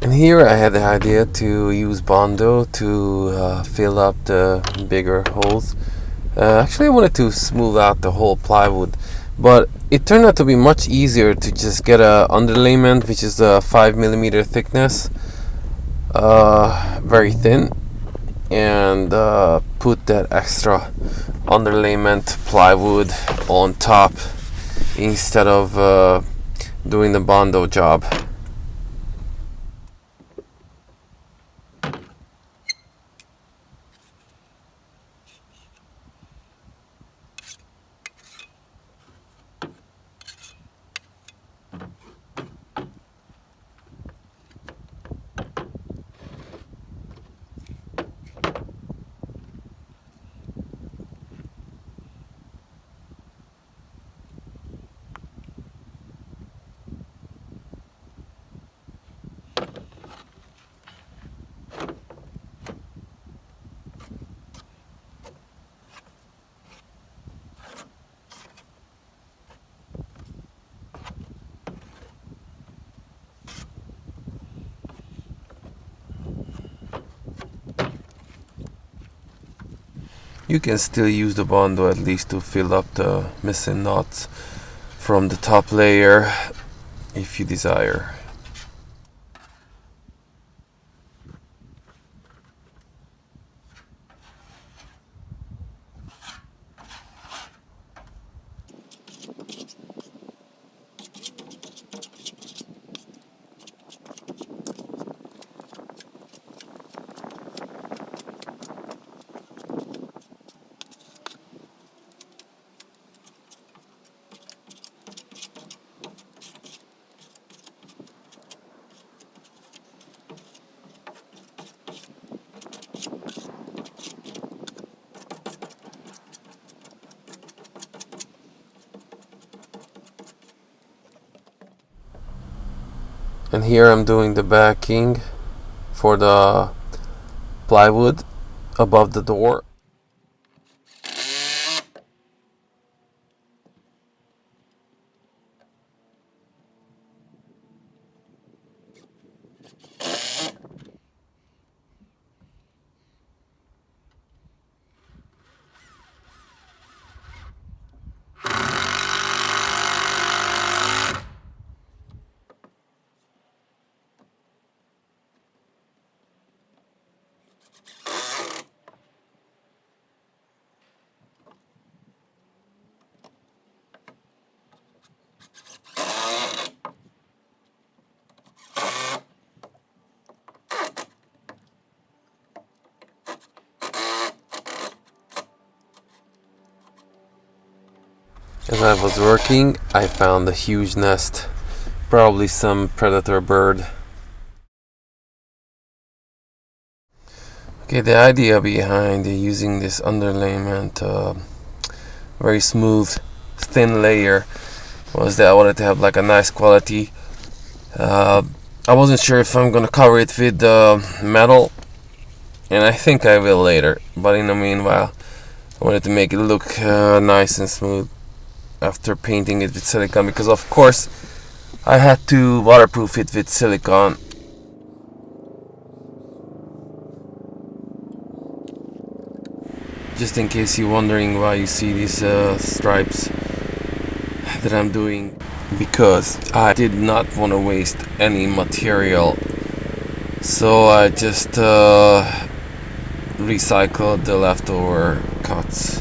And here I had the idea to use Bondo to fill up the bigger holes. Actually, I wanted to smooth out the whole plywood, but it turned out to be much easier to just get a underlayment, which is a 5 mm thickness, very thin, and put that extra underlayment plywood on top instead of doing the Bondo job. You can still use the Bondo at least to fill up the missing knots from the top layer if you desire. And here I'm doing the backing for the plywood above the door. As I was working, I found a huge nest, probably some predator bird. Okay, the idea behind using this underlayment, very smooth, thin layer, was that I wanted to have like a nice quality. I wasn't sure if I'm gonna cover it with metal, and I think I will later, but in the meanwhile I wanted to make it look nice and smooth after painting it with silicone, because of course I had to waterproof it with silicone. Just in case you're wondering why you see these stripes that I'm doing, because I did not want to waste any material, so I just recycled the leftover cuts.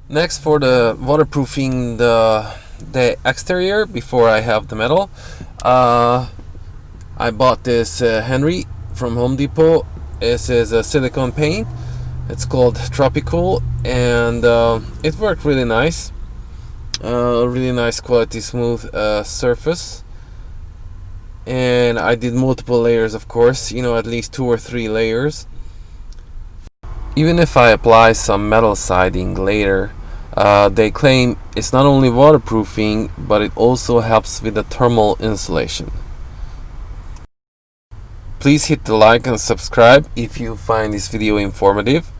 Next, for the waterproofing the exterior before I have the metal, I bought this Henry from Home Depot. This is a silicone paint. It's called TropiCoo, and it worked really nice. Really nice quality, smooth surface. And I did multiple layers, of course, at least 2 or 3 layers. Even if I apply some metal siding later, they claim it's not only waterproofing, but it also helps with the thermal insulation. Please hit the like and subscribe if you find this video informative.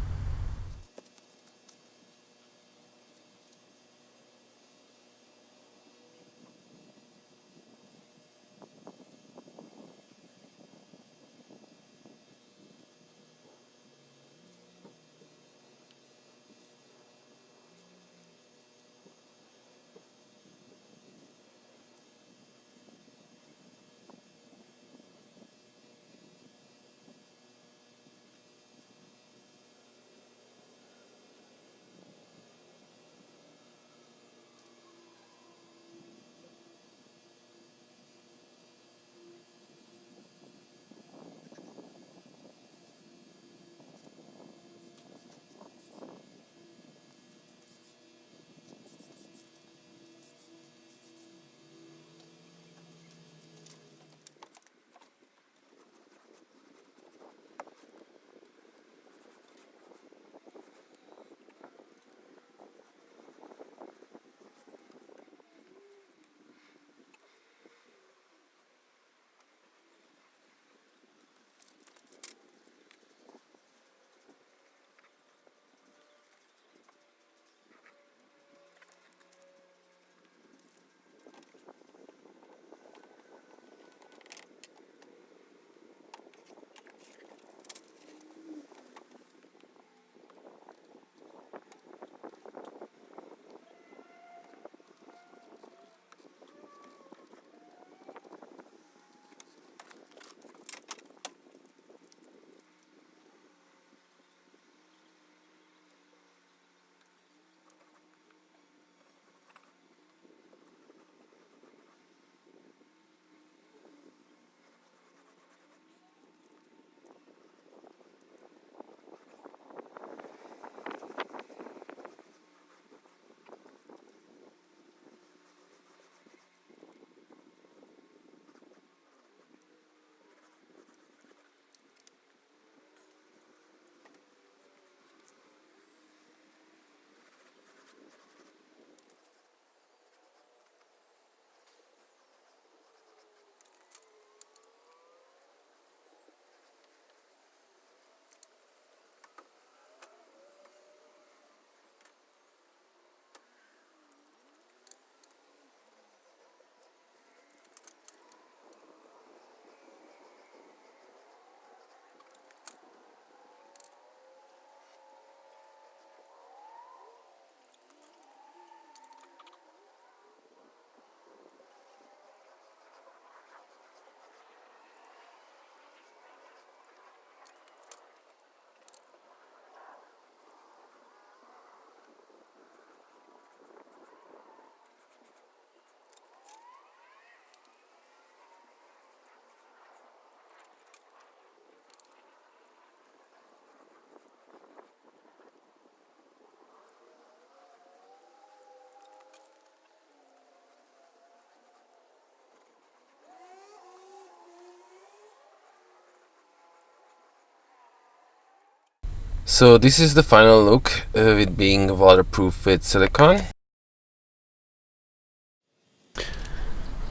So this is the final look of it being waterproof with silicone.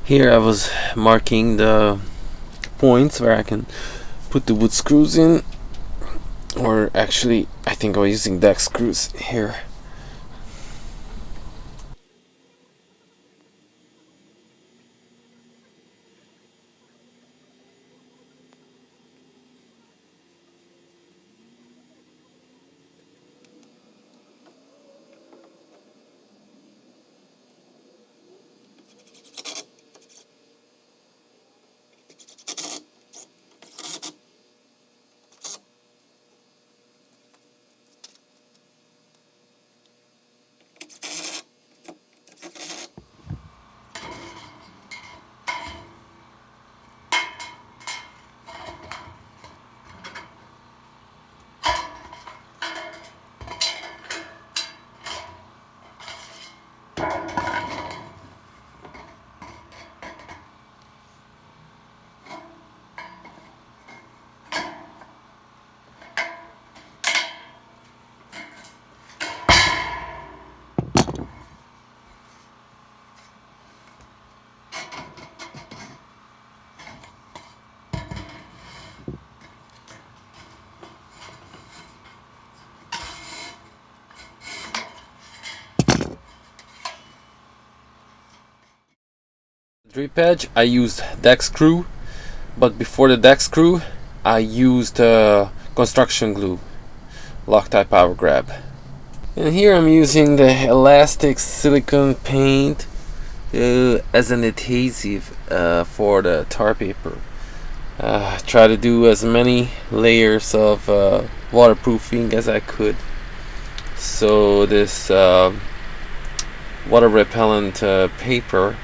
Here I was marking the points where I can put the wood screws in, or actually I think I was using deck screws here. drip edge I used deck screw, but before the deck screw I used construction glue, Loctite Power Grab. And here I'm using the elastic silicone paint as an adhesive for the tar paper. Try to do as many layers of waterproofing as I could. So this water repellent paper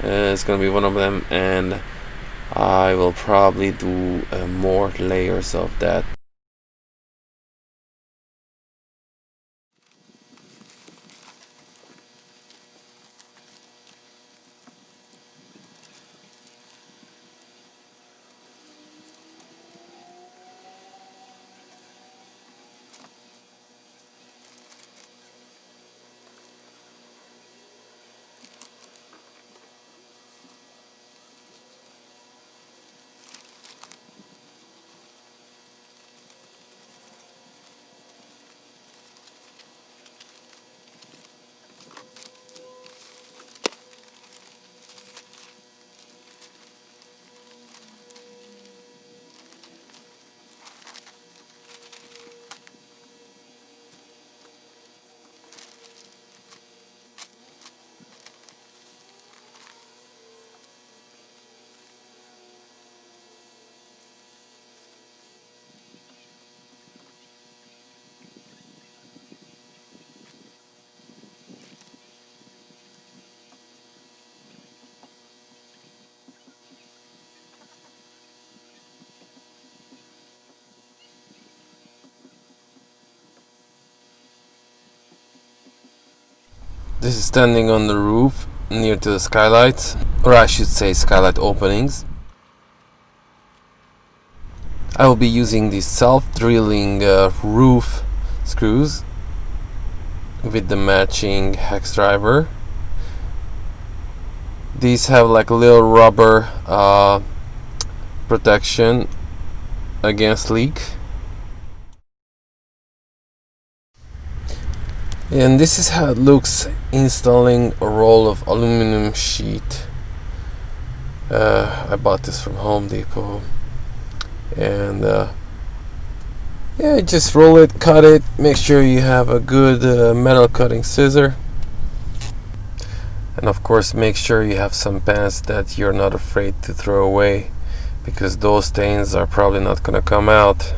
is going to be one of them, and I will probably do more layers of that. This is standing on the roof near to the skylights, or I should say skylight openings. I will be using these self-drilling roof screws with the matching hex driver. These have like a little rubber protection against leak. And this is how it looks installing a roll of aluminum sheet. I bought this from Home Depot, and yeah, just roll it, cut it, make sure you have a good metal cutting scissor, and of course make sure you have some pants that you're not afraid to throw away, because those stains are probably not gonna come out.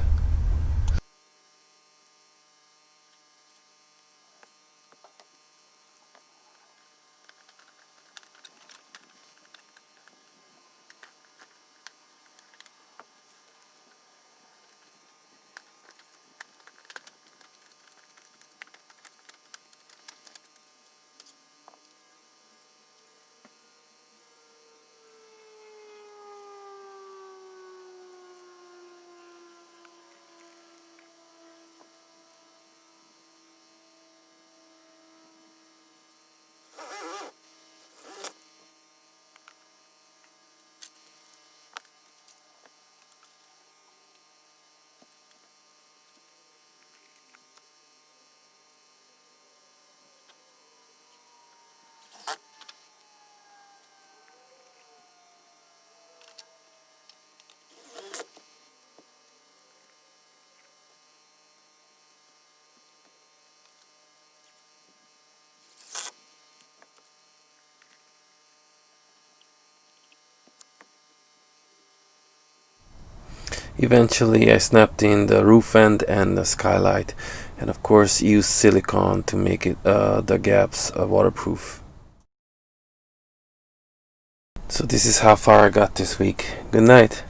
Eventually I snapped in the roof end and the skylight, and of course used silicone to make it the gaps waterproof. So this is how far I got this week. Good night.